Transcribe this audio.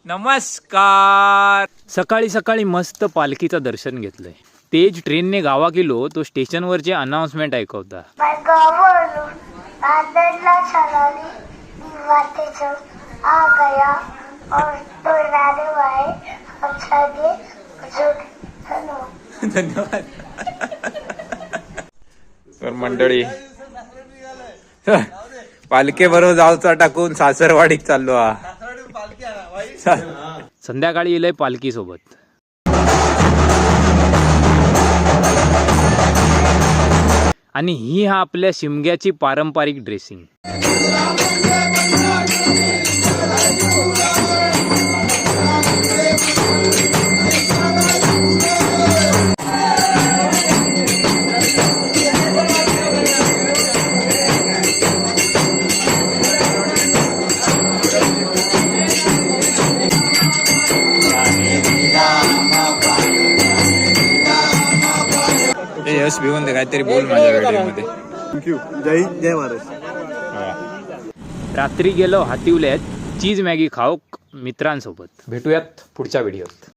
नमस्कार. सकाळी सकाळी मस्त पालखीचं दर्शन घेतलंय. तेज ट्रेनने गावा गेलो तो स्टेशनवरचे अनाउन्समेंट ऐकवता. धन्यवाद. तर मंडळी पालखे बरोबर जावचा टाकून सासरवाडीत चाललो हा. संध्याकाळी येलय पालखी सोबत. आणि ही हा आपल्या शिमग्याची पारंपरिक ड्रेसिंग. यश भिवून दे काहीतरी बोल माझ्या व्हिडिओमध्ये. थँक्यू. जय हिंद, जय महाराष्ट्र. रात्री गेलो हातिवल्यात चीज मॅगी खाऊक मित्रांसोबत. भेटूयात पुढच्या व्हिडिओत.